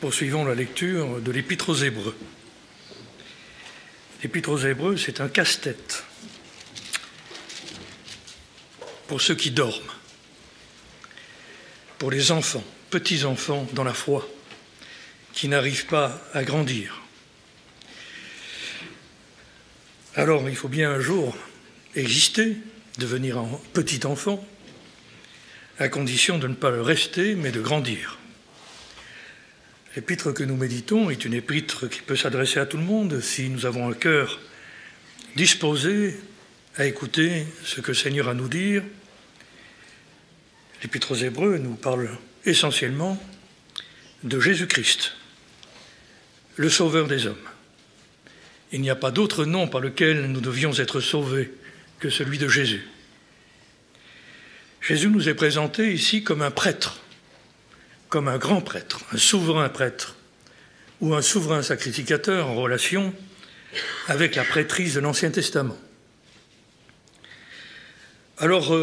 Poursuivons la lecture de l'Épître aux Hébreux. L'Épître aux Hébreux, c'est un casse-tête pour ceux qui dorment, pour les enfants, petits-enfants dans la foi, qui n'arrivent pas à grandir. Alors, il faut bien un jour exister, devenir un petit enfant, à condition de ne pas le rester, mais de grandir. L'épître que nous méditons est une épître qui peut s'adresser à tout le monde si nous avons un cœur disposé à écouter ce que le Seigneur a à nous dire. L'épître aux Hébreux nous parle essentiellement de Jésus-Christ, le Sauveur des hommes. Il n'y a pas d'autre nom par lequel nous devions être sauvés que celui de Jésus. Jésus nous est présenté ici comme un prêtre, comme un grand prêtre, un souverain prêtre, ou un souverain sacrificateur en relation avec la prêtrise de l'Ancien Testament. Alors,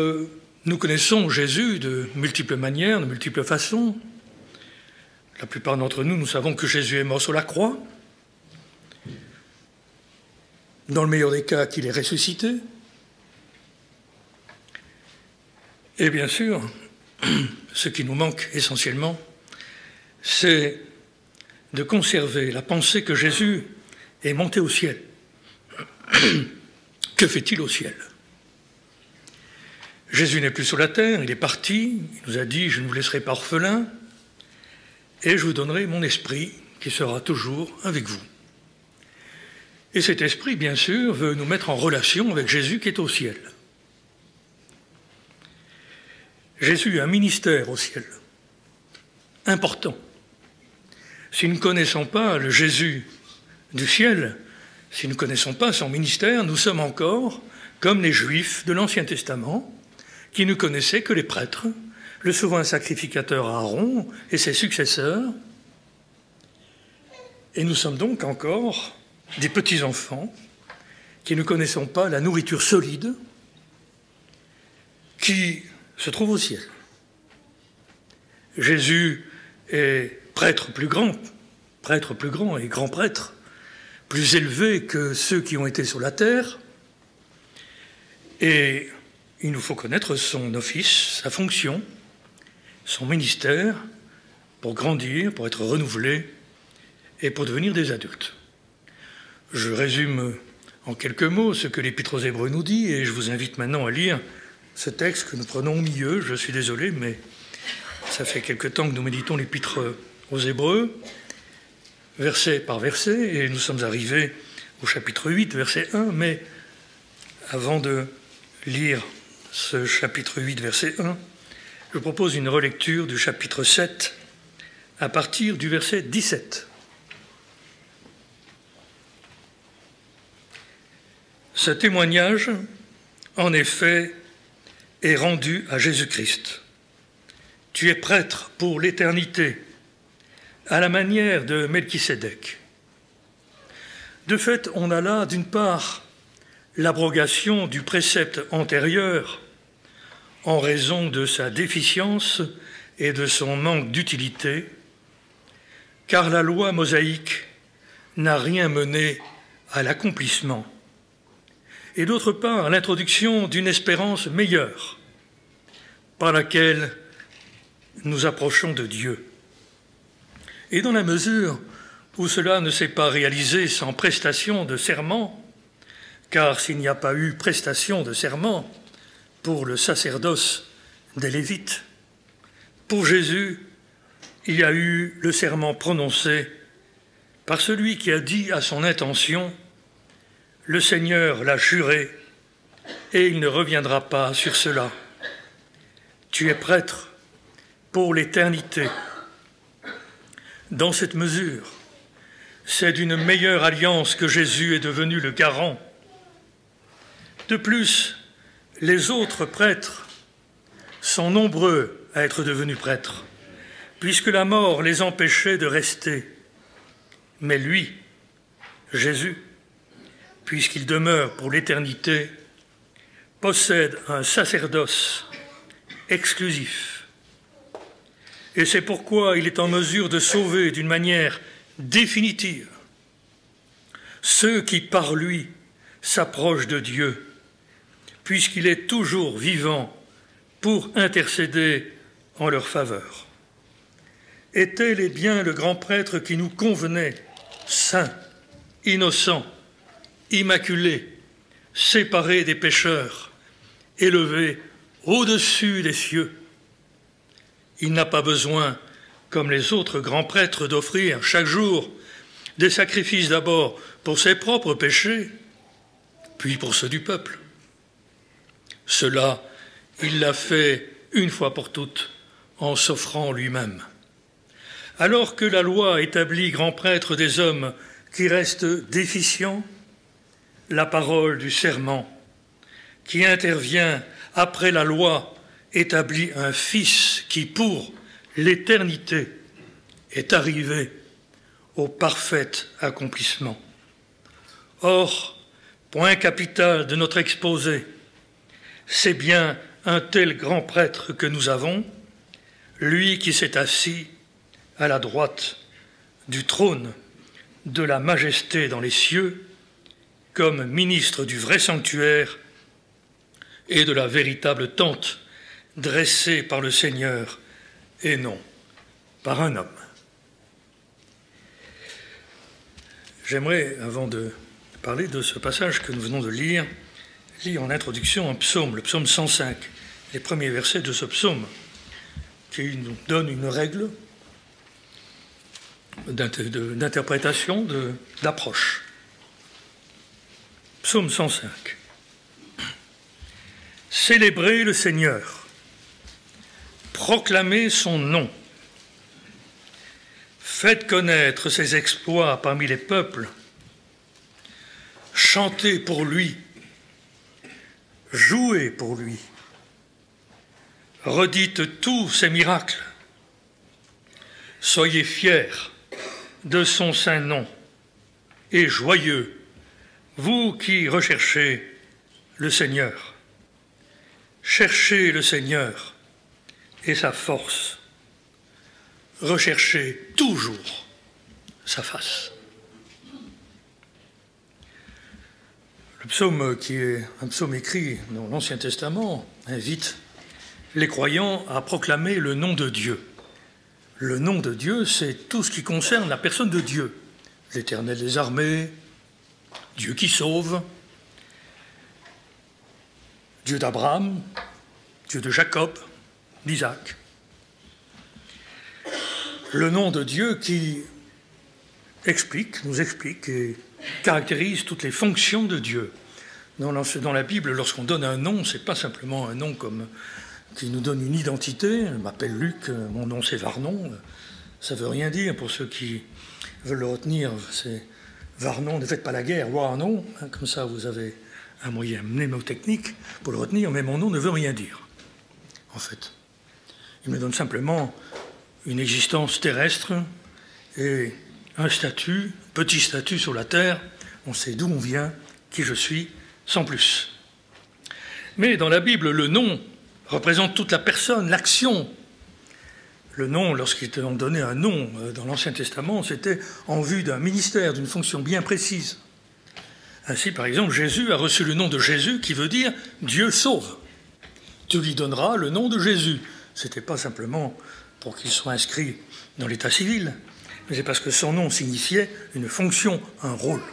nous connaissons Jésus de multiples manières, de multiples façons. La plupart d'entre nous, nous savons que Jésus est mort sur la croix. Dans le meilleur des cas, qu'il est ressuscité. Et bien sûr, ce qui nous manque essentiellement, c'est de conserver la pensée que Jésus est monté au ciel. Que fait-il au ciel? Jésus n'est plus sur la terre, il est parti, il nous a dit « Je ne vous laisserai pas orphelin, et je vous donnerai mon esprit qui sera toujours avec vous ». Et cet esprit, bien sûr, veut nous mettre en relation avec Jésus qui est au ciel. Jésus a un ministère au ciel, important. Si nous ne connaissons pas le Jésus du ciel, si nous ne connaissons pas son ministère, nous sommes encore comme les Juifs de l'Ancien Testament, qui ne connaissaient que les prêtres, le souverain sacrificateur Aaron et ses successeurs. Et nous sommes donc encore des petits-enfants qui ne connaissons pas la nourriture solide qui se trouve au ciel. Jésus est prêtre plus grand et grand prêtre, plus élevé que ceux qui ont été sur la terre, et il nous faut connaître son office, sa fonction, son ministère, pour grandir, pour être renouvelé et pour devenir des adultes. Je résume en quelques mots ce que l'Épître aux Hébreux nous dit, et je vous invite maintenant à lire ce texte que nous prenons au milieu. Je suis désolé, mais ça fait quelque temps que nous méditons l'Épître aux Hébreux, verset par verset, et nous sommes arrivés au chapitre 8, verset 1, mais avant de lire ce chapitre 8, verset 1, je propose une relecture du chapitre 7 à partir du verset 17. Ce témoignage, en effet, est rendu à Jésus-Christ. Tu es prêtre pour l'éternité, à la manière de Melchisédek. De fait, on a là, d'une part, l'abrogation du précepte antérieur en raison de sa déficience et de son manque d'utilité, car la loi mosaïque n'a rien mené à l'accomplissement. Et d'autre part, l'introduction d'une espérance meilleure par laquelle nous approchons de Dieu. Et dans la mesure où cela ne s'est pas réalisé sans prestation de serment, car s'il n'y a pas eu prestation de serment pour le sacerdoce des Lévites, pour Jésus, il y a eu le serment prononcé par celui qui a dit à son intention « Le Seigneur l'a juré, et il ne reviendra pas sur cela. Tu es prêtre pour l'éternité. » Dans cette mesure, c'est d'une meilleure alliance que Jésus est devenu le garant. De plus, les autres prêtres sont nombreux à être devenus prêtres, puisque la mort les empêchait de rester. Mais lui, Jésus, puisqu'il demeure pour l'éternité, possède un sacerdoce exclusif. Et c'est pourquoi il est en mesure de sauver d'une manière définitive ceux qui, par lui, s'approchent de Dieu, puisqu'il est toujours vivant pour intercéder en leur faveur. Et tel est bien le grand prêtre qui nous convenait, saint, innocent, immaculé, séparé des pécheurs, élevé au-dessus des cieux. Il n'a pas besoin, comme les autres grands prêtres, d'offrir chaque jour des sacrifices d'abord pour ses propres péchés, puis pour ceux du peuple. Cela, il l'a fait une fois pour toutes, en s'offrant lui-même. Alors que la loi établit grand prêtre des hommes qui restent déficients, la parole du serment, qui intervient après la loi, établit un Fils qui, pour l'éternité, est arrivé au parfait accomplissement. Or, point capital de notre exposé, c'est bien un tel grand prêtre que nous avons, lui qui s'est assis à la droite du trône de la majesté dans les cieux, comme ministre du vrai sanctuaire et de la véritable tente dressée par le Seigneur et non par un homme. J'aimerais, avant de parler de ce passage que nous venons de lire en introduction un psaume, le psaume 105, les premiers versets de ce psaume, qui nous donne une règle d'interprétation, d'approche. Psaume 105. Célébrez le Seigneur, proclamez son nom, faites connaître ses exploits parmi les peuples, chantez pour lui, jouez pour lui, redites tous ses miracles, soyez fiers de son saint nom et joyeux, vous qui recherchez le Seigneur. Cherchez le Seigneur et sa force. Recherchez toujours sa face. Le psaume, qui est un psaume écrit dans l'Ancien Testament, invite les croyants à proclamer le nom de Dieu. Le nom de Dieu, c'est tout ce qui concerne la personne de Dieu. L'Éternel des armées, Dieu qui sauve, Dieu d'Abraham, Dieu de Jacob, d'Isaac. Le nom de Dieu qui nous explique et caractérise toutes les fonctions de Dieu. Dans la Bible, lorsqu'on donne un nom, ce n'est pas simplement un nom qui nous donne une identité. Je m'appelle Luc, mon nom c'est Varnon. Ça ne veut rien dire pour ceux qui veulent le retenir. C'est Varnon, ne faites pas la guerre, Warnon. Comme ça, vous avez un moyen mnémotechnique pour le retenir, mais mon nom ne veut rien dire, en fait. Il me donne simplement une existence terrestre et un statut, petit statut sur la terre. On sait d'où on vient, qui je suis, sans plus. Mais dans la Bible, le nom représente toute la personne, l'action. Le nom, lorsqu'on donnait un nom dans l'Ancien Testament, c'était en vue d'un ministère, d'une fonction bien précise. Ainsi, par exemple, Jésus a reçu le nom de Jésus, qui veut dire « Dieu sauve ». Tu lui donneras le nom de Jésus. Ce n'était pas simplement pour qu'il soit inscrit dans l'état civil, mais c'est parce que son nom signifiait une fonction, un rôle.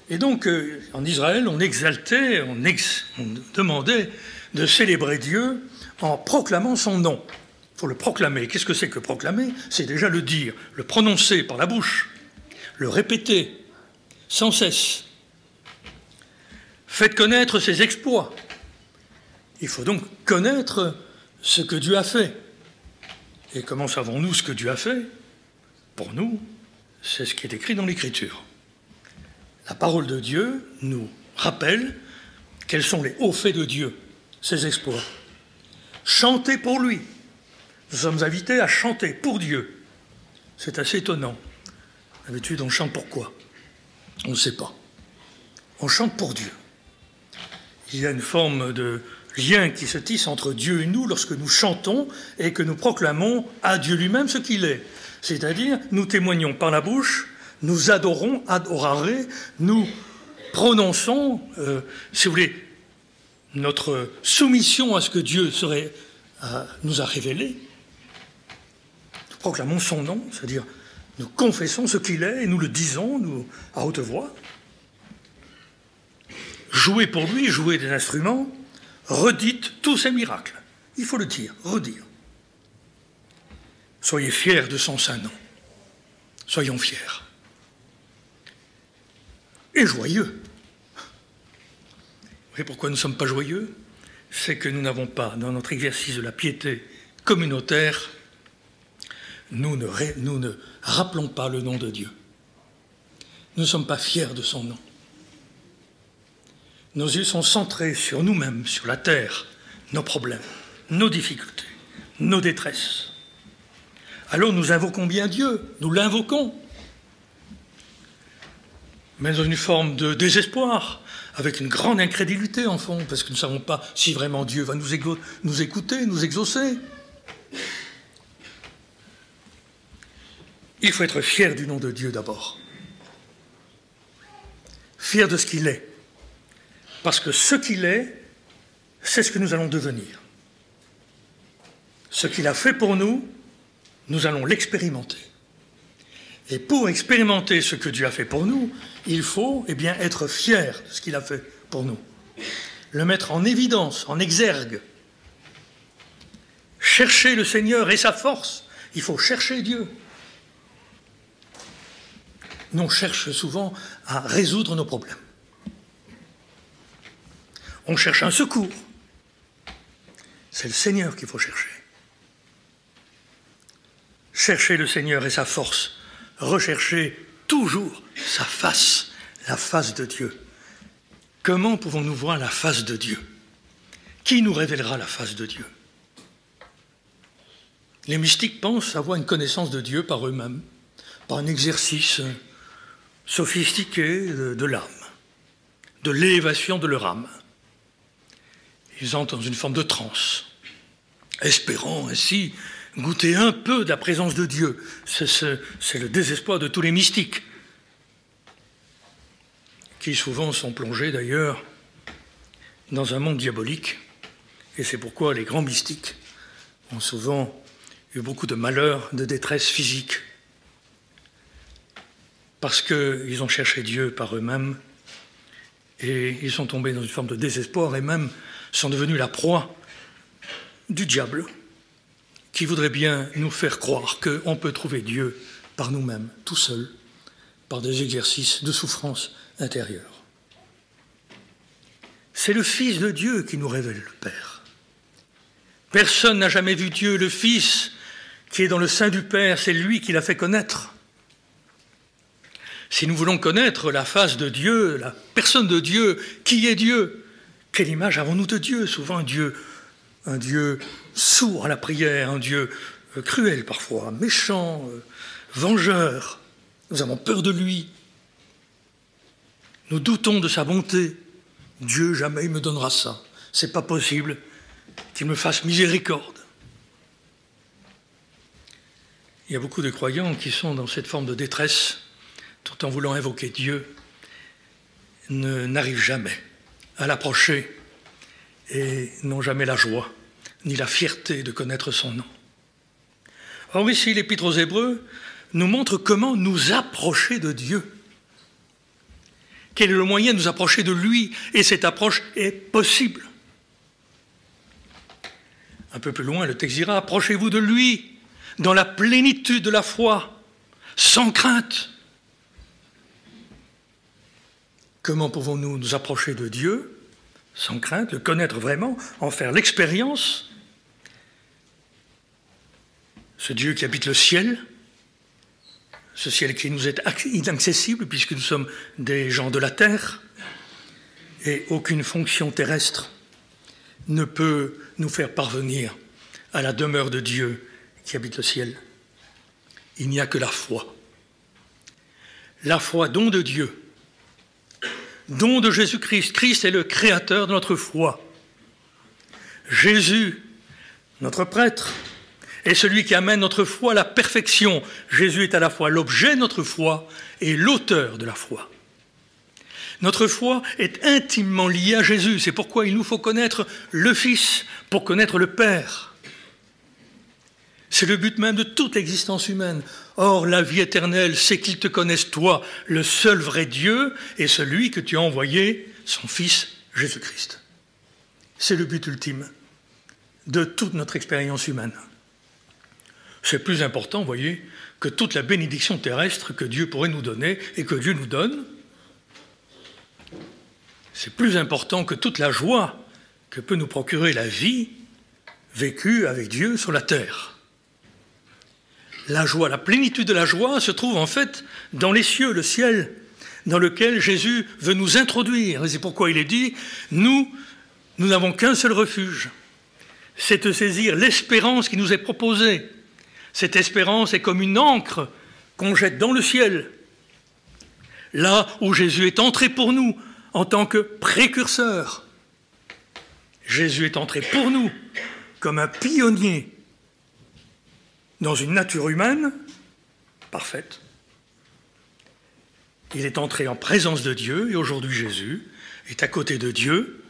Et donc, en Israël, on exaltait, on demandait de célébrer Dieu en proclamant son nom. Il faut le proclamer. Qu'est-ce que c'est que proclamer? C'est déjà le dire, le prononcer par la bouche, le répéter sans cesse. Faites connaître ses exploits. Il faut donc connaître ce que Dieu a fait. Et comment savons-nous ce que Dieu a fait? Pour nous, c'est ce qui est écrit dans l'Écriture. La parole de Dieu nous rappelle quels sont les hauts faits de Dieu, ses exploits. Chantez pour lui. Nous sommes invités à chanter pour Dieu. C'est assez étonnant. D'habitude, on chante pour quoi? On ne sait pas. On chante pour Dieu. Il y a une forme de lien qui se tisse entre Dieu et nous lorsque nous chantons et que nous proclamons à Dieu lui-même ce qu'il est. C'est-à-dire, nous témoignons par la bouche, nous adorons, adorare, nous prononçons, si vous voulez, notre soumission à ce que Dieu nous a révélé. Nous proclamons son nom, c'est-à-dire nous confessons ce qu'il est et nous le disons à haute voix. Jouez pour lui, jouez des instruments, redites tous ses miracles. Il faut le dire, redire. Soyez fiers de son saint nom. Soyons fiers. Et joyeux. Vous voyez pourquoi nous ne sommes pas joyeux? C'est que nous n'avons pas, dans notre exercice de la piété communautaire, nous ne rappelons pas le nom de Dieu. Nous ne sommes pas fiers de son nom. Nos yeux sont centrés sur nous-mêmes, sur la terre, nos problèmes, nos difficultés, nos détresses. Alors nous invoquons bien Dieu, nous l'invoquons, mais dans une forme de désespoir, avec une grande incrédulité en fond, parce que nous ne savons pas si vraiment Dieu va nous écouter, nous exaucer. Il faut être fier du nom de Dieu d'abord. Fier de ce qu'il est. Parce que ce qu'il est, c'est ce que nous allons devenir. Ce qu'il a fait pour nous, nous allons l'expérimenter. Et pour expérimenter ce que Dieu a fait pour nous, il faut être fier de ce qu'il a fait pour nous. Le mettre en évidence, en exergue. Chercher le Seigneur et sa force. Il faut chercher Dieu. Nous, on cherche souvent à résoudre nos problèmes. On cherche un secours. C'est le Seigneur qu'il faut chercher. Chercher le Seigneur et sa force. Rechercher toujours sa face, la face de Dieu. Comment pouvons-nous voir la face de Dieu? Qui nous révélera la face de Dieu? Les mystiques pensent avoir une connaissance de Dieu par eux-mêmes, par un exercice sophistiqué de l'âme, de l'élévation de leur âme. Ils entrent dans une forme de transe, espérant ainsi goûter un peu de la présence de Dieu. C'est le désespoir de tous les mystiques, qui souvent sont plongés d'ailleurs dans un monde diabolique. Et c'est pourquoi les grands mystiques ont souvent eu beaucoup de malheurs, de détresse physique, parce qu'ils ont cherché Dieu par eux-mêmes, et ils sont tombés dans une forme de désespoir, et même sont devenus la proie du diable, qui voudrait bien nous faire croire qu'on peut trouver Dieu par nous-mêmes, tout seul, par des exercices de souffrance intérieure. C'est le Fils de Dieu qui nous révèle le Père. Personne n'a jamais vu Dieu. Le Fils qui est dans le sein du Père, c'est lui qui l'a fait connaître. Si nous voulons connaître la face de Dieu, la personne de Dieu, qui est Dieu, quelle image avons-nous de Dieu? Souvent un Dieu sourd à la prière, un Dieu cruel parfois, méchant, vengeur. Nous avons peur de lui. Nous doutons de sa bonté. Dieu, jamais il me donnera ça. C'est pas possible qu'il me fasse miséricorde. Il y a beaucoup de croyants qui sont dans cette forme de détresse, tout en voulant invoquer Dieu, n'arrivent jamais à l'approcher et n'ont jamais la joie ni la fierté de connaître son nom. Or ici, l'Épître aux Hébreux nous montre comment nous approcher de Dieu. Quel est le moyen de nous approcher de lui? Et cette approche est possible. Un peu plus loin, le texte dira, approchez-vous de lui dans la plénitude de la foi, sans crainte. Comment pouvons-nous nous approcher de Dieu sans crainte, le connaître vraiment, en faire l'expérience? Ce Dieu qui habite le ciel, ce ciel qui nous est inaccessible puisque nous sommes des gens de la terre et aucune fonction terrestre ne peut nous faire parvenir à la demeure de Dieu qui habite le ciel. Il n'y a que la foi. La foi, don de Dieu, don de Jésus-Christ. Christ est le créateur de notre foi. Jésus, notre prêtre, est celui qui amène notre foi à la perfection. Jésus est à la fois l'objet de notre foi et l'auteur de la foi. Notre foi est intimement liée à Jésus. C'est pourquoi il nous faut connaître le Fils pour connaître le Père. C'est le but même de toute existence humaine. Or, la vie éternelle, c'est qu'ils te connaissent, toi, le seul vrai Dieu, et celui que tu as envoyé, son Fils, Jésus-Christ. C'est le but ultime de toute notre expérience humaine. C'est plus important, vous voyez, que toute la bénédiction terrestre que Dieu pourrait nous donner et que Dieu nous donne. C'est plus important que toute la joie que peut nous procurer la vie vécue avec Dieu sur la terre. La joie, la plénitude de la joie se trouve en fait dans les cieux, le ciel, dans lequel Jésus veut nous introduire. Et c'est pourquoi il est dit, nous n'avons qu'un seul refuge, c'est de saisir l'espérance qui nous est proposée. Cette espérance est comme une ancre qu'on jette dans le ciel, là où Jésus est entré pour nous en tant que précurseur. Jésus est entré pour nous comme un pionnier dans une nature humaine parfaite. Il est entré en présence de Dieu et aujourd'hui Jésus est à côté de Dieu,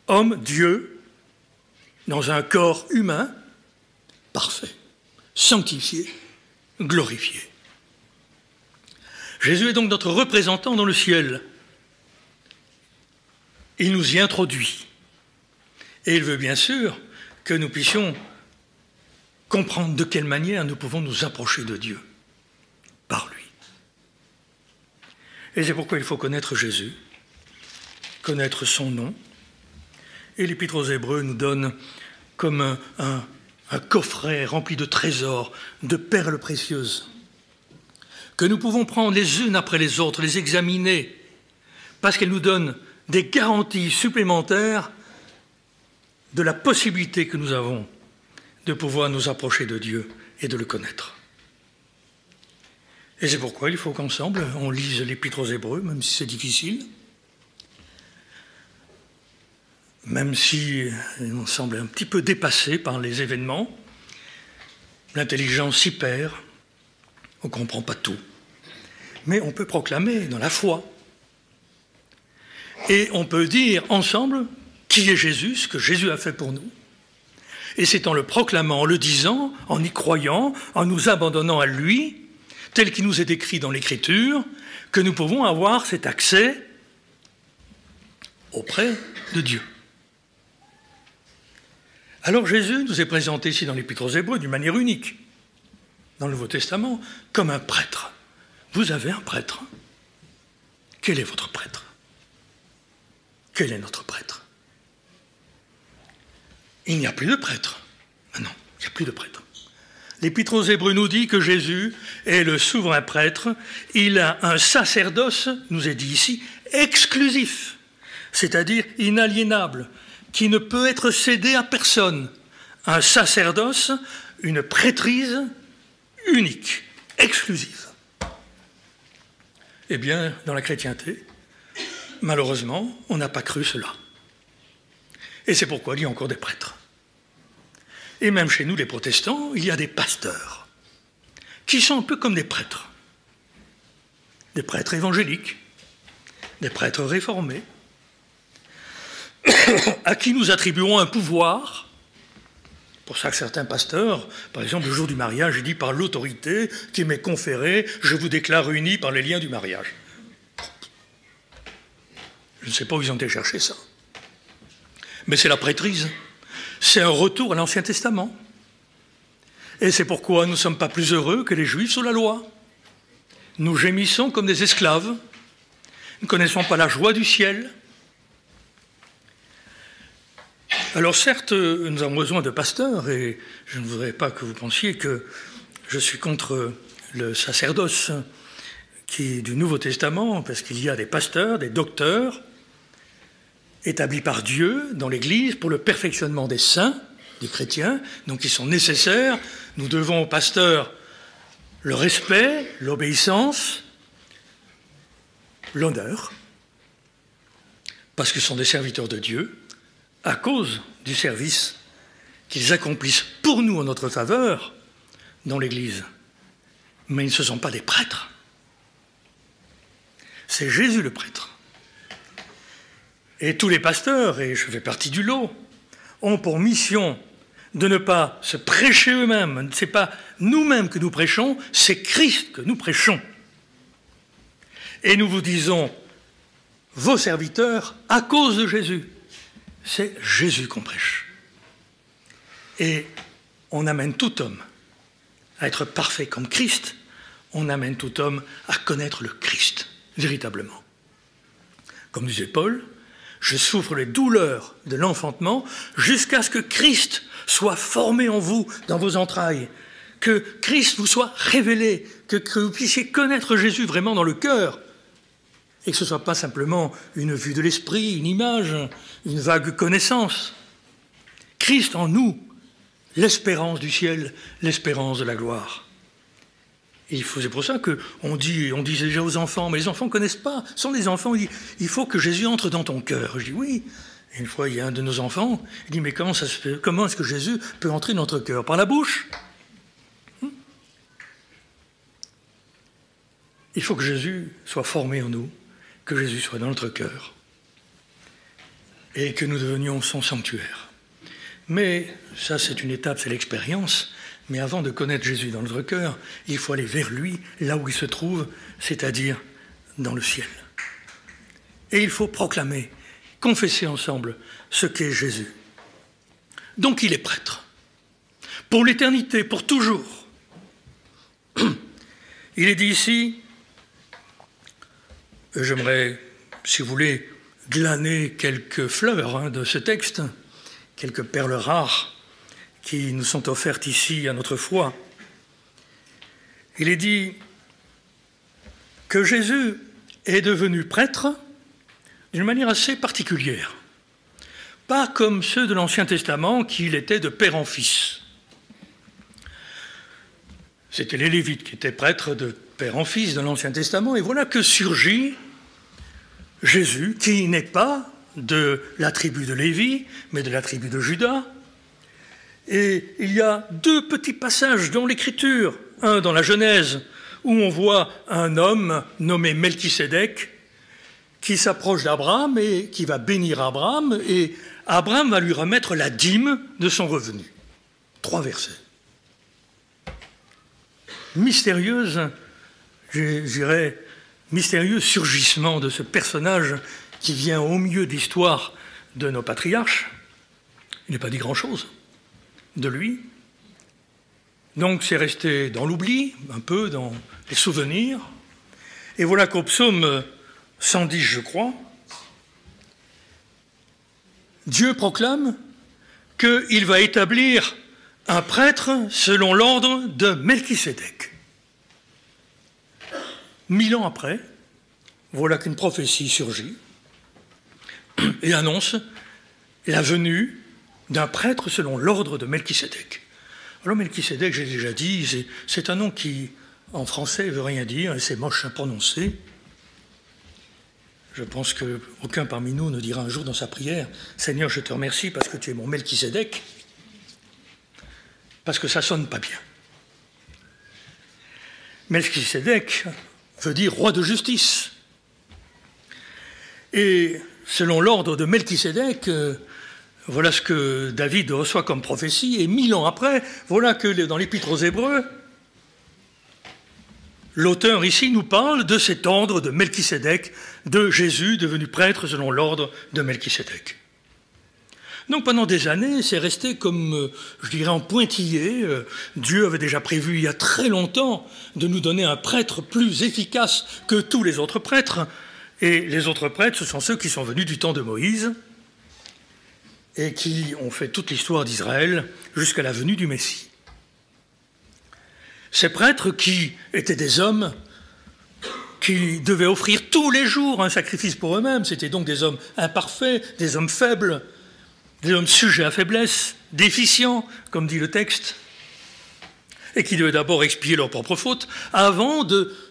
homme, Dieu, dans un corps humain parfait, sanctifié, glorifié. Jésus est donc notre représentant dans le ciel. Il nous y introduit. Et il veut bien sûr que nous puissions comprendre de quelle manière nous pouvons nous approcher de Dieu, par lui. Et c'est pourquoi il faut connaître Jésus, connaître son nom. Et l'Épître aux Hébreux nous donne comme un coffret rempli de trésors, de perles précieuses, que nous pouvons prendre les unes après les autres, les examiner, parce qu'elles nous donnent des garanties supplémentaires de la possibilité que nous avons de pouvoir nous approcher de Dieu et de le connaître. Et c'est pourquoi il faut qu'ensemble, on lise l'Épître aux Hébreux, même si c'est difficile, même si on semble un petit peu dépassé par les événements, l'intelligence s'y perd, on ne comprend pas tout. Mais on peut proclamer dans la foi. Et on peut dire ensemble qui est Jésus, ce que Jésus a fait pour nous. Et c'est en le proclamant, en le disant, en y croyant, en nous abandonnant à lui, tel qu'il nous est décrit dans l'Écriture, que nous pouvons avoir cet accès auprès de Dieu. Alors Jésus nous est présenté ici dans l'Épître aux Hébreux d'une manière unique, dans le Nouveau Testament, comme un prêtre. Vous avez un prêtre. Quel est votre prêtre? Quel est notre prêtre? Il n'y a plus de prêtre. Non, il n'y a plus de prêtre. L'Épître aux Hébreux nous dit que Jésus est le souverain prêtre. Il a un sacerdoce, nous est dit ici, exclusif, c'est-à-dire inaliénable, qui ne peut être cédé à personne. Un sacerdoce, une prêtrise unique, exclusive. Eh bien, dans la chrétienté, malheureusement, on n'a pas cru cela. Et c'est pourquoi il y a encore des prêtres. Et même chez nous, les protestants, il y a des pasteurs qui sont un peu comme des prêtres évangéliques, des prêtres réformés, à qui nous attribuons un pouvoir. Pour ça que certains pasteurs, par exemple, le jour du mariage, il dit par l'autorité qui m'est conférée, je vous déclare unis par les liens du mariage. Je ne sais pas où ils ont été chercher ça. Mais c'est la prêtrise. C'est un retour à l'Ancien Testament. Et c'est pourquoi nous ne sommes pas plus heureux que les Juifs sous la loi. Nous gémissons comme des esclaves. Nous ne connaissons pas la joie du ciel. Alors certes, nous avons besoin de pasteurs, et je ne voudrais pas que vous pensiez que je suis contre le sacerdoce du Nouveau Testament, parce qu'il y a des pasteurs, des docteurs, établis par Dieu dans l'Église pour le perfectionnement des saints, des chrétiens, donc ils sont nécessaires. Nous devons aux pasteurs le respect, l'obéissance, l'honneur, parce qu'ils sont des serviteurs de Dieu, à cause du service qu'ils accomplissent pour nous en notre faveur dans l'Église. Mais ils ne sont pas des prêtres. C'est Jésus le prêtre. Et tous les pasteurs, et je fais partie du lot, ont pour mission de ne pas se prêcher eux-mêmes. Ce n'est pas nous-mêmes que nous prêchons, c'est Christ que nous prêchons. Et nous vous disons, vos serviteurs, à cause de Jésus. C'est Jésus qu'on prêche. Et on amène tout homme à être parfait comme Christ, on amène tout homme à connaître le Christ, véritablement. Comme disait Paul, je souffre les douleurs de l'enfantement jusqu'à ce que Christ soit formé en vous, dans vos entrailles, que Christ vous soit révélé, que vous puissiez connaître Jésus vraiment dans le cœur, et que ce ne soit pas simplement une vue de l'esprit, une image, une vague connaissance. Christ en nous, l'espérance du ciel, l'espérance de la gloire. Et c'est pour ça qu'on dit déjà aux enfants, mais les enfants ne connaissent pas, ce sont des enfants, il faut que Jésus entre dans ton cœur. Je dis oui. Et une fois, il y a un de nos enfants, il dit, mais comment est-ce que Jésus peut entrer dans notre cœur? Par la bouche? Il faut que Jésus soit formé en nous, que Jésus soit dans notre cœur, et que nous devenions son sanctuaire. Mais ça, c'est une étape, c'est l'expérience. Mais avant de connaître Jésus dans notre cœur, il faut aller vers lui, là où il se trouve, c'est-à-dire dans le ciel. Et il faut proclamer, confesser ensemble ce qu'est Jésus. Donc il est prêtre. Pour l'éternité, pour toujours. Il est dit ici, j'aimerais, si vous voulez, glaner quelques fleurs de ce texte, quelques perles rares, qui nous sont offertes ici à notre foi. Il est dit que Jésus est devenu prêtre d'une manière assez particulière. Pas comme ceux de l'Ancien Testament, qu'il était de père en fils. C'était les Lévites qui étaient prêtres de père en fils dans l'Ancien Testament, et voilà que surgit Jésus, qui n'est pas de la tribu de Lévi, mais de la tribu de Juda. Et il y a deux petits passages dans l'Écriture, un dans la Genèse, où on voit un homme nommé Melchisédek qui s'approche d'Abraham et qui va bénir Abraham, et Abraham va lui remettre la dîme de son revenu. 3 versets. Mystérieuse, je dirais, mystérieux surgissement de ce personnage qui vient au milieu de l'histoire de nos patriarches. Il n'est pas dit grand-chose de lui. Donc c'est resté dans l'oubli, un peu dans les souvenirs. Et voilà qu'au psaume 110, je crois, Dieu proclame qu'il va établir un prêtre selon l'ordre de Melchisédek. 1000 ans après, voilà qu'une prophétie surgit et annonce la venue d'un prêtre selon l'ordre de Melchisédek. Alors Melchisédek, j'ai déjà dit, c'est un nom qui, en français, ne veut rien dire, et c'est moche à prononcer. Je pense qu'aucun parmi nous ne dira un jour dans sa prière « Seigneur, je te remercie parce que tu es mon Melchisédek », parce que ça ne sonne pas bien. Melchisédek veut dire roi de justice. Et selon l'ordre de Melchisédek, voilà ce que David reçoit comme prophétie, et 1000 ans après, voilà que dans l'Épître aux Hébreux, l'auteur ici nous parle de cet ordre de Melchisédek, de Jésus devenu prêtre selon l'ordre de Melchisédek. Donc pendant des années, c'est resté comme, je dirais, en pointillé. Dieu avait déjà prévu il y a très longtemps de nous donner un prêtre plus efficace que tous les autres prêtres. Et les autres prêtres, ce sont ceux qui sont venus du temps de Moïse et qui ont fait toute l'histoire d'Israël jusqu'à la venue du Messie. Ces prêtres qui étaient des hommes qui devaient offrir tous les jours un sacrifice pour eux-mêmes, c'était donc des hommes imparfaits, des hommes faibles, des hommes sujets à faiblesse, déficients, comme dit le texte, et qui devaient d'abord expier leurs propres fautes avant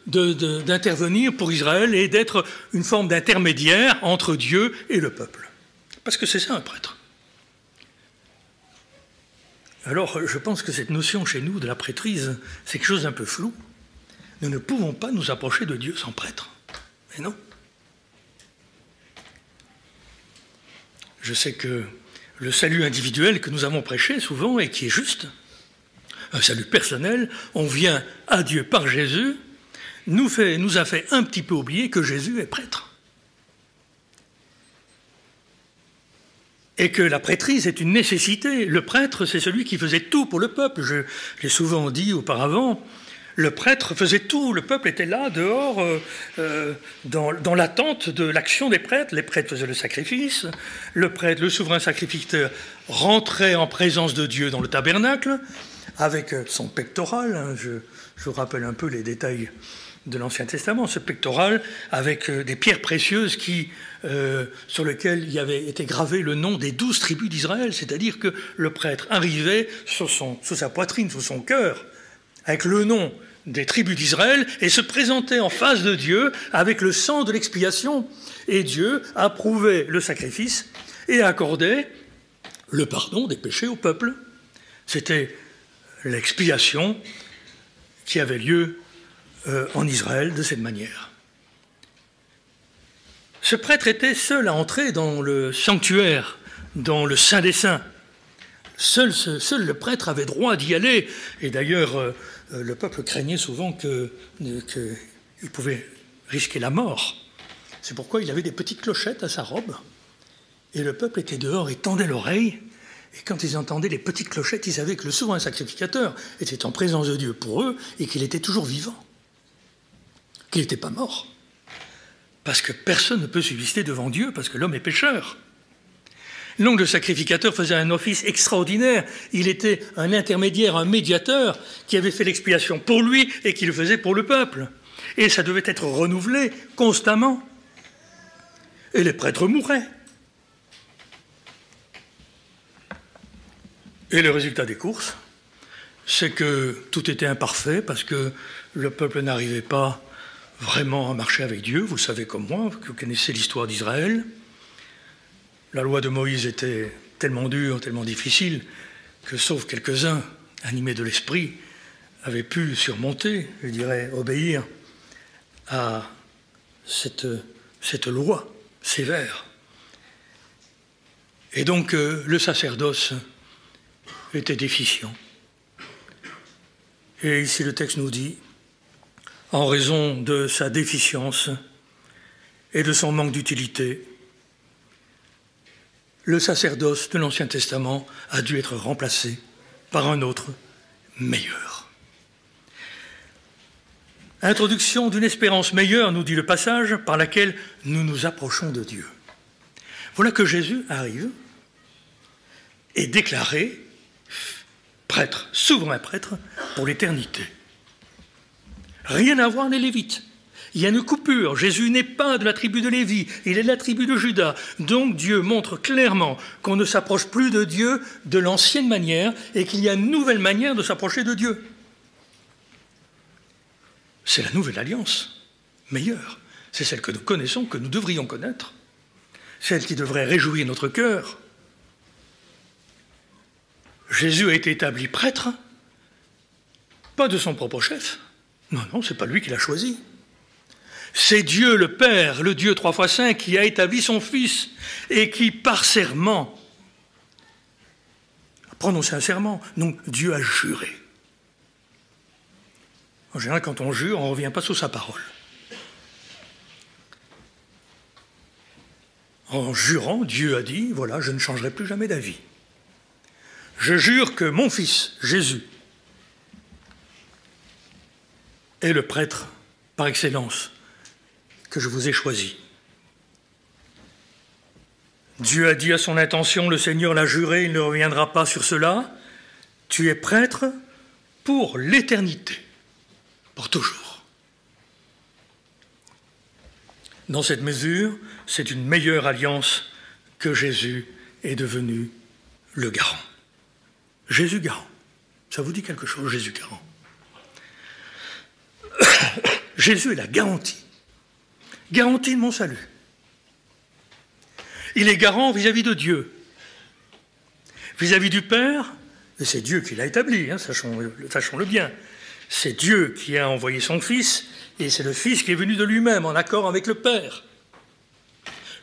d'intervenir pour Israël et d'être une forme d'intermédiaire entre Dieu et le peuple. Parce que c'est ça un prêtre. Alors, je pense que cette notion chez nous de la prêtrise, c'est quelque chose d'un peu flou. Nous ne pouvons pas nous approcher de Dieu sans prêtre. Mais non. Je sais que le salut individuel que nous avons prêché souvent et qui est juste, un salut personnel, on vient à Dieu par Jésus, nous a fait un petit peu oublier que Jésus est prêtre. Et que la prêtrise est une nécessité. Le prêtre, c'est celui qui faisait tout pour le peuple. Je l'ai souvent dit auparavant, le prêtre faisait tout. Le peuple était là, dehors, dans l'attente de l'action des prêtres. Les prêtres faisaient le sacrifice. Le prêtre, le souverain sacrificateur, rentrait en présence de Dieu dans le tabernacle avec son pectoral. Je vous rappelle un peu les détails de l'Ancien Testament, ce pectoral avec des pierres précieuses sur lesquelles il y avait été gravé le nom des 12 tribus d'Israël, c'est-à-dire que le prêtre arrivait sur sa poitrine, sur son cœur, avec le nom des tribus d'Israël et se présentait en face de Dieu avec le sang de l'expiation. Et Dieu approuvait le sacrifice et accordait le pardon des péchés au peuple. C'était l'expiation qui avait lieu en Israël de cette manière. Ce prêtre était seul à entrer dans le sanctuaire, dans le Saint des Saints. Seul le prêtre avait droit d'y aller. Et d'ailleurs, le peuple craignait souvent qu'il pouvait risquer la mort. C'est pourquoi il avait des petites clochettes à sa robe. Et le peuple était dehors et tendait l'oreille. Et quand ils entendaient les petites clochettes, ils savaient que le souverain sacrificateur était en présence de Dieu pour eux et qu'il était toujours vivant. Qu'il n'était pas mort. Parce que personne ne peut subsister devant Dieu, parce que l'homme est pécheur. Donc le sacrificateur faisait un office extraordinaire. Il était un intermédiaire, un médiateur, qui avait fait l'expiation pour lui et qui le faisait pour le peuple. Et ça devait être renouvelé constamment. Et les prêtres mouraient. Et le résultat des courses, c'est que tout était imparfait, parce que le peuple n'arrivait pas vraiment à marcher avec Dieu. Vous savez comme moi, vous connaissez l'histoire d'Israël. La loi de Moïse était tellement dure, tellement difficile, que sauf quelques-uns, animés de l'esprit, avaient pu surmonter, je dirais, obéir à cette loi sévère. Et donc le sacerdoce était déficient. Et ici le texte nous dit, en raison de sa déficience et de son manque d'utilité, le sacerdoce de l'Ancien Testament a dû être remplacé par un autre meilleur. Introduction d'une espérance meilleure, nous dit le passage, par laquelle nous nous approchons de Dieu. Voilà que Jésus arrive et déclaré prêtre, souverain prêtre pour l'éternité. Rien à voir les Lévites. Il y a une coupure. Jésus n'est pas de la tribu de Lévi, il est de la tribu de Juda. Donc Dieu montre clairement qu'on ne s'approche plus de Dieu de l'ancienne manière et qu'il y a une nouvelle manière de s'approcher de Dieu. C'est la nouvelle alliance, meilleure. C'est celle que nous connaissons, que nous devrions connaître. Celle qui devrait réjouir notre cœur. Jésus a été établi prêtre, pas de son propre chef. Non, c'est pas lui qui l'a choisi. C'est Dieu le Père, le Dieu 3 fois Saint, qui a établi son Fils et qui, par serment, a prononcé un serment. Donc Dieu a juré. En général, quand on jure, on ne revient pas sur sa parole. En jurant, Dieu a dit, voilà, je ne changerai plus jamais d'avis. Je jure que mon Fils, Jésus, est le prêtre par excellence que je vous ai choisi. Dieu a dit à son intention, le Seigneur l'a juré, il ne reviendra pas sur cela. Tu es prêtre pour l'éternité, pour toujours. Dans cette mesure, c'est une meilleure alliance que Jésus est devenu le garant. Jésus garant. Ça vous dit quelque chose, Jésus garant? Jésus est la garantie. Garantie de mon salut. Il est garant vis-à-vis de Dieu, vis-à-vis du Père Et c'est Dieu qui l'a établi, hein, sachons-le bien. C'est Dieu qui a envoyé son Fils, et c'est le Fils qui est venu de lui-même, en accord avec le Père.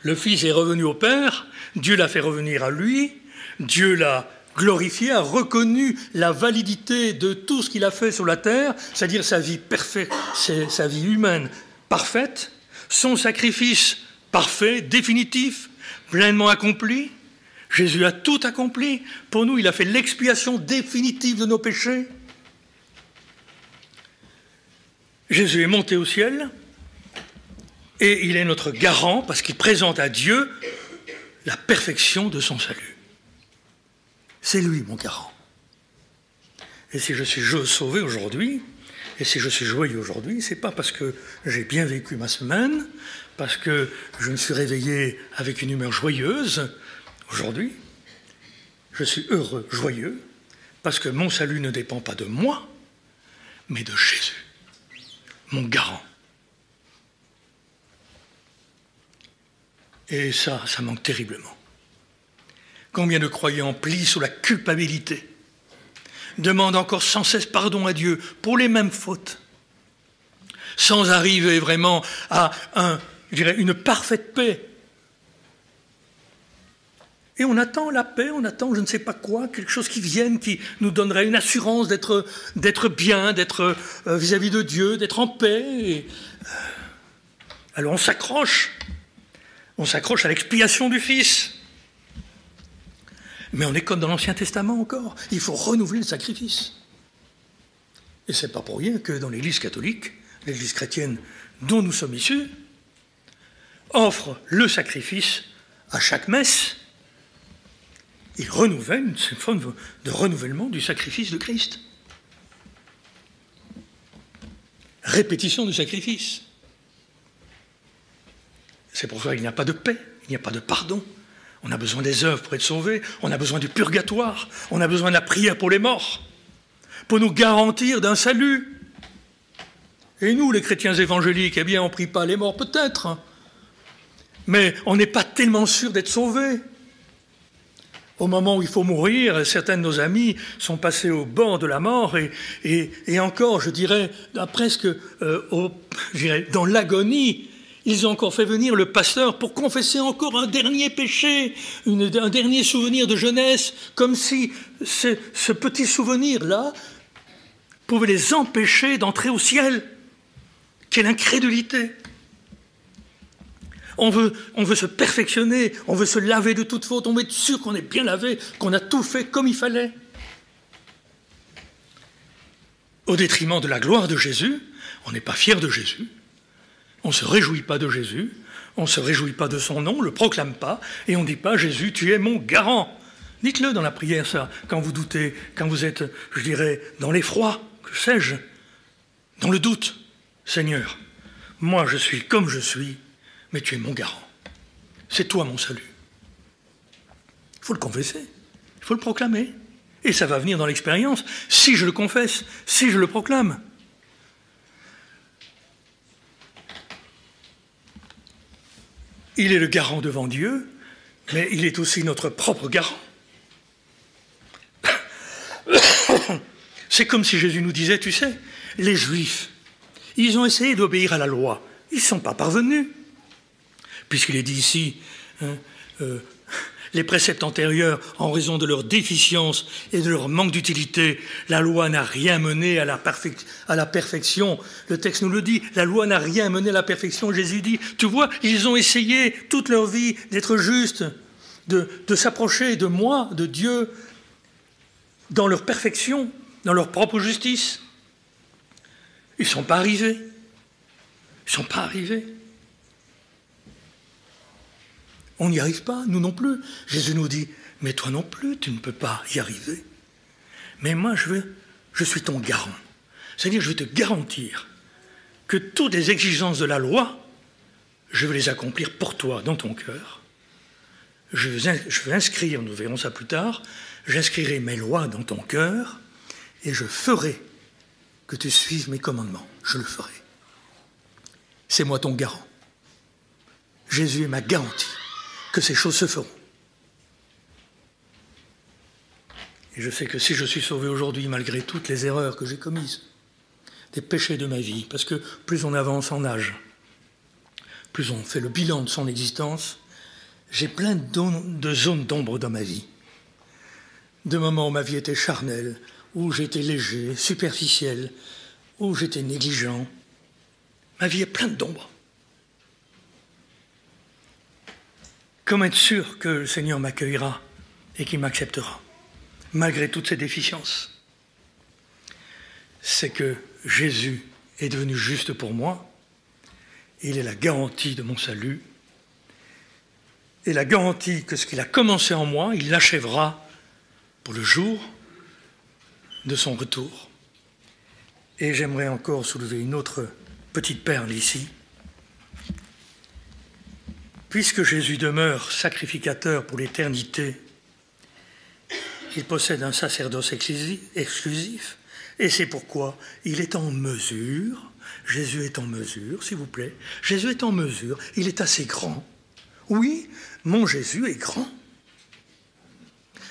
Le Fils est revenu au Père, Dieu l'a fait revenir à lui, Dieu l'a glorifié, a reconnu la validité de tout ce qu'il a fait sur la terre, c'est-à-dire sa vie parfaite, sa vie humaine parfaite, son sacrifice parfait, définitif, pleinement accompli. Jésus a tout accompli. Pour nous, il a fait l'expiation définitive de nos péchés. Jésus est monté au ciel et il est notre garant parce qu'il présente à Dieu la perfection de son salut. C'est lui mon garant. Et si je suis sauvé aujourd'hui, et si je suis joyeux aujourd'hui, c'est pas parce que j'ai bien vécu ma semaine, parce que je me suis réveillé avec une humeur joyeuse. Aujourd'hui, je suis heureux, joyeux, parce que mon salut ne dépend pas de moi, mais de Jésus, mon garant. Et ça manque terriblement. Combien de croyants plient sous la culpabilité, demandent encore sans cesse pardon à Dieu pour les mêmes fautes, sans arriver vraiment à une parfaite paix. Et on attend la paix, on attend je ne sais pas quoi, quelque chose qui vienne, qui nous donnerait une assurance d'être bien, d'être vis-à-vis de Dieu, d'être en paix. Et, alors on s'accroche à l'expiation du Fils. Mais on est comme dans l'Ancien Testament encore, il faut renouveler le sacrifice. Et ce n'est pas pour rien que dans l'Église catholique, l'Église chrétienne dont nous sommes issus, offre le sacrifice à chaque messe. Il renouvelle une forme de renouvellement du sacrifice de Christ. Répétition du sacrifice. C'est pour ça qu'il n'y a pas de paix, il n'y a pas de pardon. On a besoin des œuvres pour être sauvés, on a besoin du purgatoire, on a besoin de la prière pour les morts, pour nous garantir d'un salut. Et nous, les chrétiens évangéliques, eh bien, on ne prie pas les morts peut-être, mais on n'est pas tellement sûr d'être sauvés. Au moment où il faut mourir, certains de nos amis sont passés au bord de la mort et encore, je dirais, presque dans l'agonie, ils ont encore fait venir le pasteur pour confesser encore un dernier péché, un dernier souvenir de jeunesse, comme si ce petit souvenir-là pouvait les empêcher d'entrer au ciel. Quelle incrédulité! On veut se perfectionner, on veut se laver de toute faute, on veut être sûr qu'on est bien lavé, qu'on a tout fait comme il fallait. Au détriment de la gloire de Jésus, on n'est pas fier de Jésus, on ne se réjouit pas de Jésus, on ne se réjouit pas de son nom, on ne le proclame pas, et on ne dit pas « Jésus, tu es mon garant ». Dites-le dans la prière, ça, quand vous doutez, quand vous êtes, je dirais, dans l'effroi, que sais-je, dans le doute. Seigneur, moi je suis comme je suis, mais tu es mon garant. C'est toi mon salut. Il faut le confesser, il faut le proclamer. Et ça va venir dans l'expérience, si je le confesse, si je le proclame. Il est le garant devant Dieu, mais il est aussi notre propre garant. C'est comme si Jésus nous disait, tu sais, les Juifs, ils ont essayé d'obéir à la loi, ils ne sont pas parvenus. Puisqu'il est dit ici, les préceptes antérieurs, en raison de leur déficience et de leur manque d'utilité, la loi n'a rien mené à la perfection. Le texte nous le dit, la loi n'a rien mené à la perfection. Jésus dit, tu vois, ils ont essayé toute leur vie d'être justes, de s'approcher de moi, de Dieu, dans leur perfection, dans leur propre justice. Ils ne sont pas arrivés. Ils ne sont pas arrivés. On n'y arrive pas, nous non plus. Jésus nous dit, mais toi non plus, tu ne peux pas y arriver. Mais moi, je suis ton garant. C'est-à-dire, je vais te garantir que toutes les exigences de la loi, je vais les accomplir pour toi, dans ton cœur. Je vais inscrire, nous verrons ça plus tard, j'inscrirai mes lois dans ton cœur et je ferai que tu suives mes commandements. Je le ferai. C'est moi ton garant. Jésus m'a garanti que ces choses se feront. Et je sais que si je suis sauvé aujourd'hui, malgré toutes les erreurs que j'ai commises, des péchés de ma vie, parce que plus on avance en âge, plus on fait le bilan de son existence, j'ai plein de zones d'ombre dans ma vie. De moments où ma vie était charnelle, où j'étais léger, superficiel, où j'étais négligent. Ma vie est pleine d'ombre. Comment être sûr que le Seigneur m'accueillera et qu'il m'acceptera, malgré toutes ces déficiences? C'est que Jésus est devenu juste pour moi. Il est la garantie de mon salut. Et la garantie que ce qu'il a commencé en moi, il l'achèvera pour le jour de son retour. Et j'aimerais encore soulever une autre petite perle ici. Puisque Jésus demeure sacrificateur pour l'éternité, il possède un sacerdoce exclusif, et c'est pourquoi il est en mesure, Jésus est en mesure, s'il vous plaît, Jésus est en mesure, il est assez grand. Oui, mon Jésus est grand.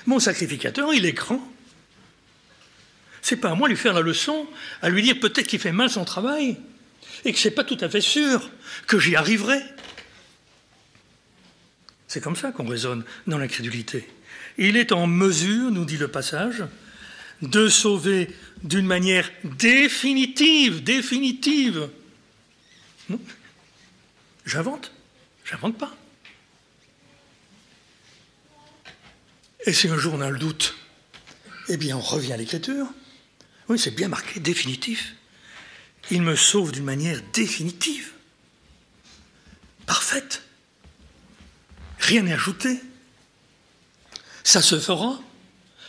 Mon sacrificateur, il est grand. C'est pas à moi de lui faire la leçon, à lui dire peut-être qu'il fait mal son travail, et que c'est pas tout à fait sûr que j'y arriverai. C'est comme ça qu'on raisonne dans l'incrédulité. Il est en mesure, nous dit le passage, de sauver d'une manière définitive. Non. J'invente pas. Et si un jour on a le doute, eh bien on revient à l'Écriture. Oui, c'est bien marqué, définitif. Il me sauve d'une manière définitive, parfaite. Rien n'est ajouté. Ça se fera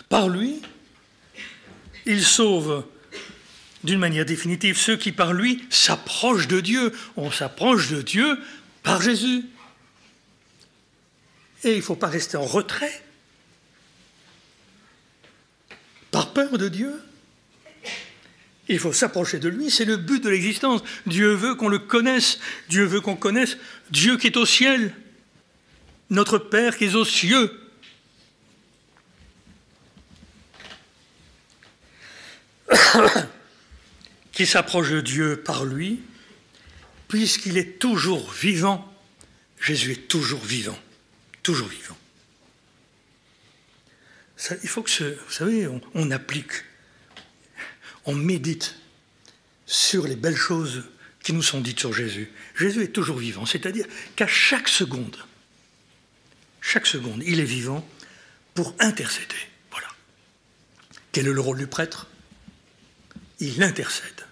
par lui. Il sauve d'une manière définitive ceux qui par lui s'approchent de Dieu. On s'approche de Dieu par Jésus. Et il ne faut pas rester en retrait par peur de Dieu. Il faut s'approcher de lui, c'est le but de l'existence. Dieu veut qu'on le connaisse. Dieu veut qu'on connaisse Dieu qui est au ciel. Notre Père qui est aux cieux. Qui s'approche de Dieu par lui, puisqu'il est toujours vivant. Jésus est toujours vivant. Toujours vivant. Ça, il faut que, vous savez, on applique, on médite sur les belles choses qui nous sont dites sur Jésus. Jésus est toujours vivant, c'est-à-dire qu'à chaque seconde, il est vivant pour intercéder. Voilà. Quel est le rôle du prêtre? Il intercède.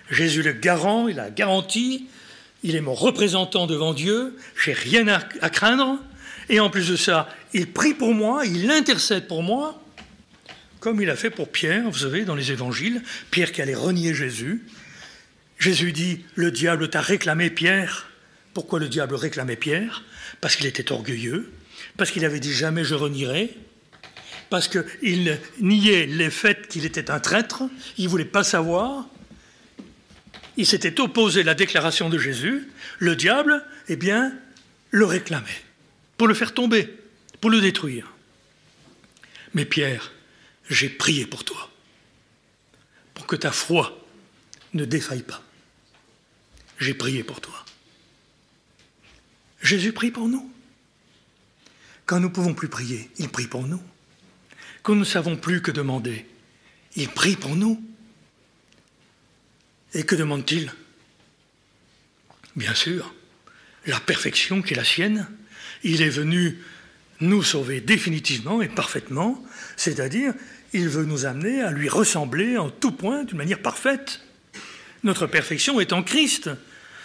Jésus est le garant, il a garanti, il est mon représentant devant Dieu, j'ai rien à craindre, et en plus de ça, il prie pour moi, il intercède pour moi, comme il a fait pour Pierre, vous savez, dans les évangiles, Pierre qui allait renier Jésus. Jésus dit, le diable t'a réclamé Pierre. Pourquoi le diable réclamait Pierre? Parce qu'il était orgueilleux, parce qu'il avait dit jamais je renierai, parce qu'il niait les faits qu'il était un traître, il ne voulait pas savoir. Il s'était opposé à la déclaration de Jésus. Le diable, eh bien, le réclamait pour le faire tomber, pour le détruire. Mais Pierre, j'ai prié pour toi, pour que ta foi ne défaille pas. J'ai prié pour toi. Jésus prie pour nous. Quand nous ne pouvons plus prier, il prie pour nous. Quand nous ne savons plus que demander, il prie pour nous. Et que demande-t-il? Bien sûr, la perfection qui est la sienne. Il est venu nous sauver définitivement et parfaitement, c'est-à-dire, il veut nous amener à lui ressembler en tout point, d'une manière parfaite. Notre perfection est en Christ.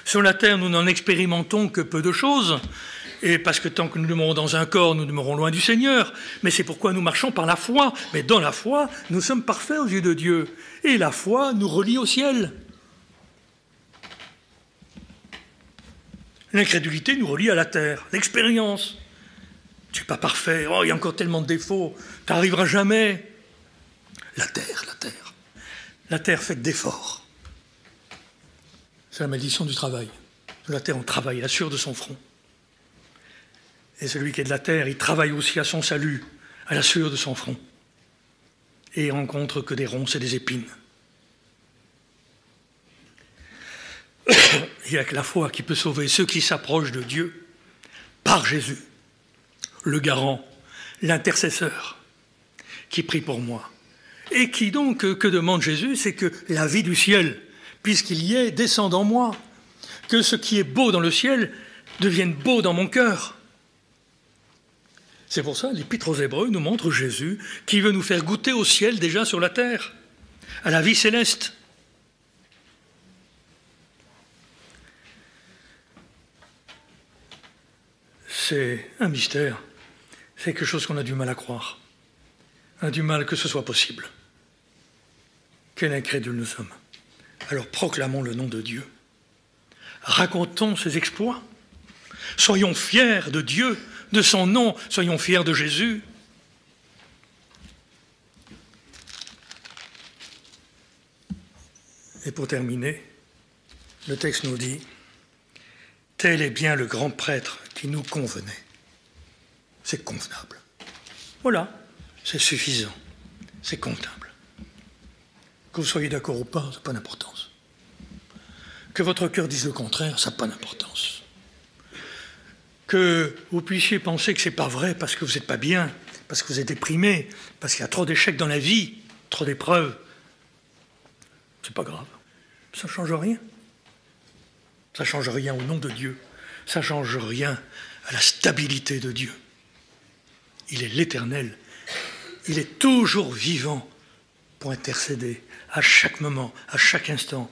Sur la terre, nous n'en expérimentons que peu de choses, et parce que tant que nous demeurons dans un corps, nous demeurons loin du Seigneur. Mais c'est pourquoi nous marchons par la foi. Mais dans la foi, nous sommes parfaits aux yeux de Dieu. Et la foi nous relie au ciel. L'incrédulité nous relie à la terre, l'expérience. Tu n'es pas parfait, oh, il y a encore tellement de défauts, tu n'arriveras jamais. La terre faite d'efforts. C'est la malédiction du travail. De la terre, on travaille, elle assure de son front. Et celui qui est de la terre, il travaille aussi à son salut, à la sueur de son front et rencontre que des ronces et des épines. Il n'y a que la foi qui peut sauver ceux qui s'approchent de Dieu par Jésus, le garant, l'intercesseur, qui prie pour moi. Et qui donc, que demande Jésus? C'est que la vie du ciel, puisqu'il y est, descende en moi. Que ce qui est beau dans le ciel devienne beau dans mon cœur. C'est pour ça que l'Épître aux Hébreux nous montre Jésus qui veut nous faire goûter au ciel déjà sur la terre, à la vie céleste. C'est un mystère, c'est quelque chose qu'on a du mal à croire. On a du mal que ce soit possible. Quel incrédule nous sommes. Alors proclamons le nom de Dieu. Racontons ses exploits. Soyons fiers de Dieu, de son nom, soyons fiers de Jésus. Et pour terminer, le texte nous dit « Tel est bien le grand prêtre qui nous convenait. » C'est convenable. Voilà, c'est suffisant, c'est convenable. Que vous soyez d'accord ou pas, ça n'a pas d'importance. Que votre cœur dise le contraire, ça n'a pas d'importance. Que vous puissiez penser que ce n'est pas vrai parce que vous n'êtes pas bien, parce que vous êtes déprimé, parce qu'il y a trop d'échecs dans la vie, trop d'épreuves, c'est pas grave. Ça ne change rien. Ça ne change rien au nom de Dieu. Ça ne change rien à la stabilité de Dieu. Il est l'Éternel. Il est toujours vivant pour intercéder à chaque moment, à chaque instant,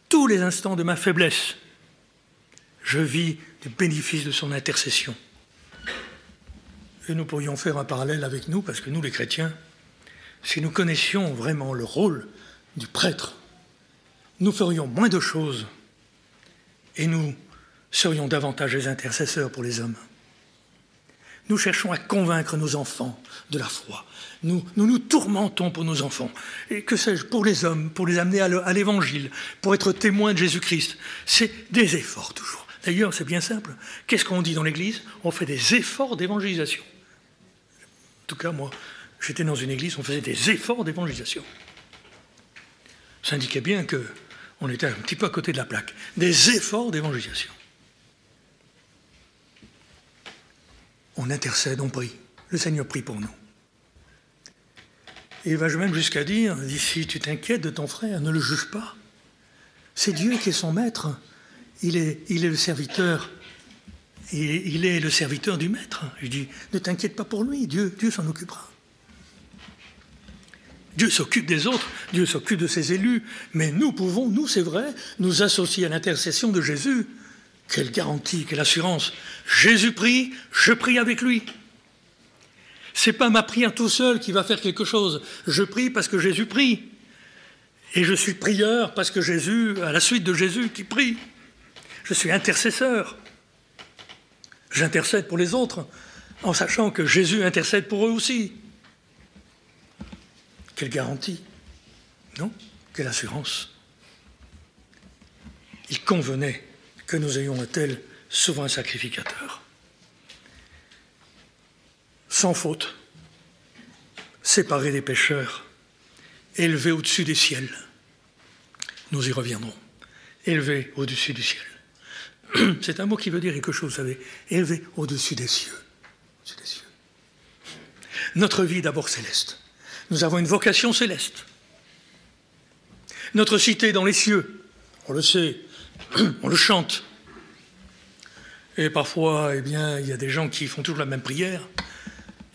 tous les instants de ma faiblesse. Je vis des bénéfices de son intercession. Et nous pourrions faire un parallèle avec nous, parce que nous, les chrétiens, si nous connaissions vraiment le rôle du prêtre, nous ferions moins de choses et nous serions davantage les intercesseurs pour les hommes. Nous cherchons à convaincre nos enfants de la foi. Nous tourmentons pour nos enfants. Et que sais-je, pour les hommes, pour les amener à l'évangile, pour être témoins de Jésus-Christ. C'est des efforts toujours. D'ailleurs, c'est bien simple. Qu'est-ce qu'on dit dans l'Église? On fait des efforts d'évangélisation. En tout cas, moi, j'étais dans une église, on faisait des efforts d'évangélisation. Ça indiquait bien qu'on était un petit peu à côté de la plaque. Des efforts d'évangélisation. On intercède, on prie. Le Seigneur prie pour nous. Et il va même jusqu'à dire, si tu t'inquiètes de ton frère, ne le juge pas. C'est Dieu qui est son maître. Il est le serviteur. Il est le serviteur du maître. Je dis, ne t'inquiète pas pour lui, Dieu s'en occupera. Dieu s'occupe des autres, Dieu s'occupe de ses élus, mais nous pouvons, nous c'est vrai, nous associer à l'intercession de Jésus. Quelle garantie, quelle assurance. Jésus prie, je prie avec lui. C'est pas ma prière tout seul qui va faire quelque chose. Je prie parce que Jésus prie. Et je suis prieur parce que Jésus, à la suite de Jésus qui prie. Je suis intercesseur. J'intercède pour les autres en sachant que Jésus intercède pour eux aussi. Quelle garantie, non? Quelle assurance. Il convenait que nous ayons un tel souverain sacrificateur. Sans faute, séparé des pécheurs, élevé au-dessus des ciels. Nous y reviendrons. Élevé au-dessus du ciel. C'est un mot qui veut dire quelque chose, vous savez. Élevé au-dessus des cieux. Au-dessus des cieux. Notre vie d'abord céleste. Nous avons une vocation céleste. Notre cité dans les cieux, on le sait, on le chante. Et parfois, eh bien, il y a des gens qui font toujours la même prière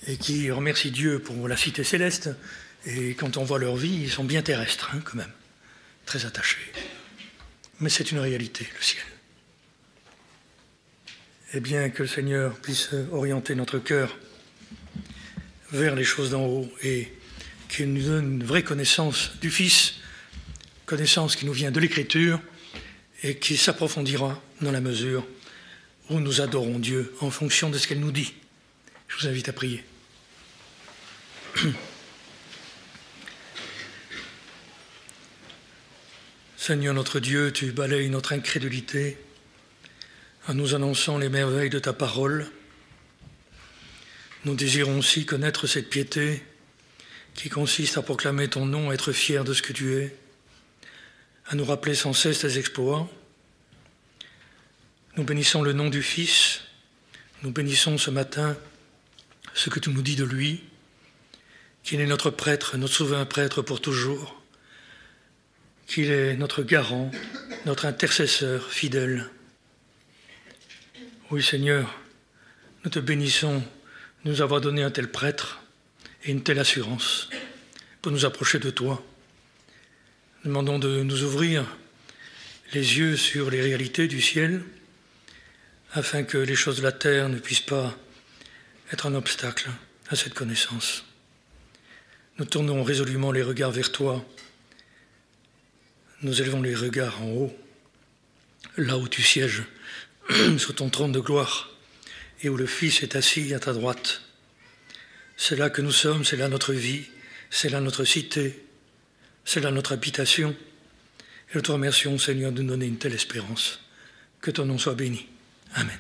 et qui remercient Dieu pour la cité céleste. Et quand on voit leur vie, ils sont bien terrestres, hein, quand même, très attachés. Mais c'est une réalité, le ciel. Eh bien, que le Seigneur puisse orienter notre cœur vers les choses d'en haut et qu'il nous donne une vraie connaissance du Fils, connaissance qui nous vient de l'Écriture et qui s'approfondira dans la mesure où nous adorons Dieu en fonction de ce qu'elle nous dit. Je vous invite à prier. Seigneur notre Dieu, tu balayes notre incrédulité en nous annonçant les merveilles de ta parole. Nous désirons aussi connaître cette piété qui consiste à proclamer ton nom, à être fier de ce que tu es, à nous rappeler sans cesse tes exploits. Nous bénissons le nom du Fils, nous bénissons ce matin ce que tu nous dis de lui, qu'il est notre prêtre, notre souverain prêtre pour toujours, qu'il est notre garant, notre intercesseur fidèle. Oui Seigneur, nous te bénissons de nous avoir donné un tel prêtre et une telle assurance pour nous approcher de toi. Nous demandons de nous ouvrir les yeux sur les réalités du ciel, afin que les choses de la terre ne puissent pas être un obstacle à cette connaissance. Nous tournons résolument les regards vers toi. Nous élevons les regards en haut, là où tu sièges, sur ton trône de gloire, et où le Fils est assis à ta droite. C'est là que nous sommes, c'est là notre vie, c'est là notre cité, c'est là notre habitation. Et nous te remercions, Seigneur, de nous donner une telle espérance. Que ton nom soit béni. Amen.